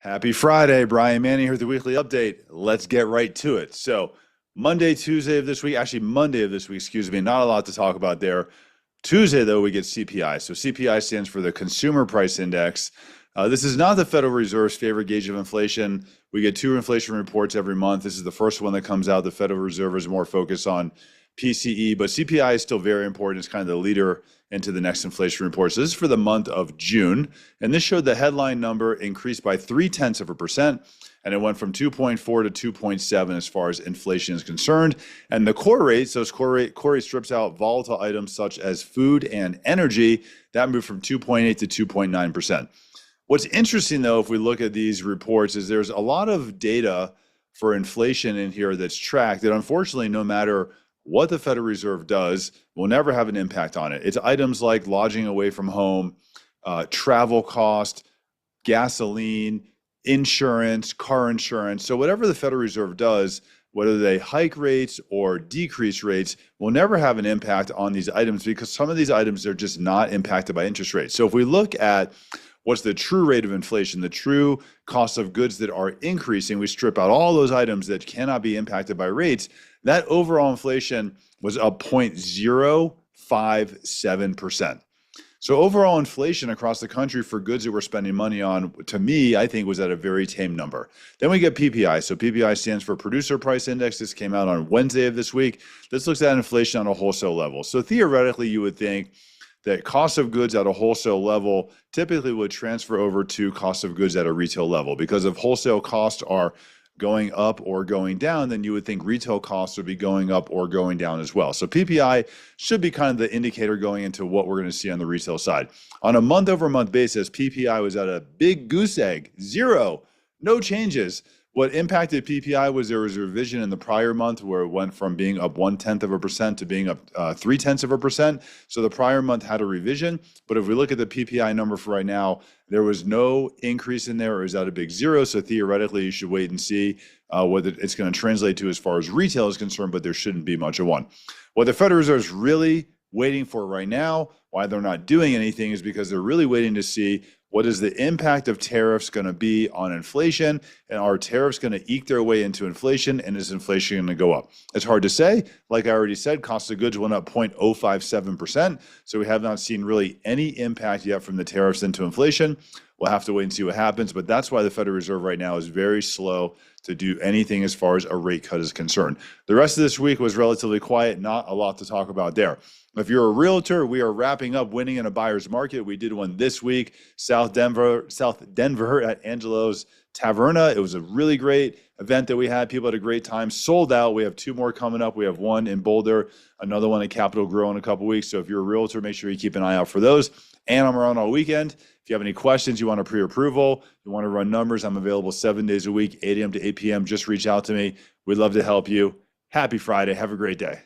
Happy Friday, Brian Manning here with the weekly update. Let's get right to it. So, Tuesday of this week, actually Monday of this week, excuse me, not a lot to talk about there. Tuesday, though, we get CPI. So, CPI stands for the Consumer Price Index. This is not the Federal Reserve's favorite gauge of inflation. We get two inflation reports every month. This is the first one that comes out. The Federal Reserve is more focused on PCE, but CPI is still very important. It's kind of the leader into the next inflation report. So this is for the month of June, and this showed the headline number increased by 0.3%, and it went from 2.4 to 2.7 as far as inflation is concerned. And the core rate, so core rate strips out volatile items such as food and energy, that moved from 2.8 to 2.9%. What's interesting, though, if we look at these reports, is there's a lot of data for inflation in here that's tracked that, unfortunately, no matter what the Federal Reserve does, will never have an impact on it. It's items like lodging away from home, travel cost, gasoline, insurance, car insurance. So whatever the Federal Reserve does, whether they hike rates or decrease rates, will never have an impact on these items because some of these items are just not impacted by interest rates. So if we look at what's the true rate of inflation, the true cost of goods that are increasing, we strip out all those items that cannot be impacted by rates, that overall inflation was up 0.057%. So overall inflation across the country for goods that we're spending money on, to me, I think was at a very tame number. Then we get PPI. So PPI stands for Producer Price Index. This came out on Wednesday of this week. This looks at inflation on a wholesale level. So theoretically, you would think that cost of goods at a wholesale level typically would transfer over to cost of goods at a retail level, because if wholesale costs are going up or going down, then you would think retail costs would be going up or going down as well. So PPI should be kind of the indicator going into what we're going to see on the retail side. On a month-over-month basis, PPI was at a big goose egg, zero, no changes. What impacted PPI was there was a revision in the prior month where it went from being up 0.1% to being up 0.3%. So the prior month had a revision. But if we look at the PPI number for right now, there was no increase in there. It was at a big zero. So theoretically, you should wait and see what it's going to translate to as far as retail is concerned, but there shouldn't be much of one. What the Federal Reserve is really waiting for right now, why they're not doing anything, is because they're really waiting to see what is the impact of tariffs going to be on inflation, and are tariffs going to eke their way into inflation, and is inflation going to go up? It's hard to say. Like I already said, cost of goods went up 0.057%, so we have not seen really any impact yet from the tariffs into inflation. We'll have to wait and see what happens, but that's why the Federal Reserve right now is very slow to do anything as far as a rate cut is concerned. The rest of this week was relatively quiet, not a lot to talk about there. If you're a realtor, we are wrapping up Winning in a Buyer's Market. We did one this week, South Denver at Angelo's Taverna. It was a really great event that we had. People had a great time. Sold out. We have two more coming up. We have one in Boulder, another one at Capitol Grill in a couple weeks. So if you're a realtor, make sure you keep an eye out for those. And I'm around all weekend. If you have any questions, you want a pre-approval, you want to run numbers, I'm available 7 days a week, 8 a.m. to 8 p.m. Just reach out to me. We'd love to help you. Happy Friday. Have a great day.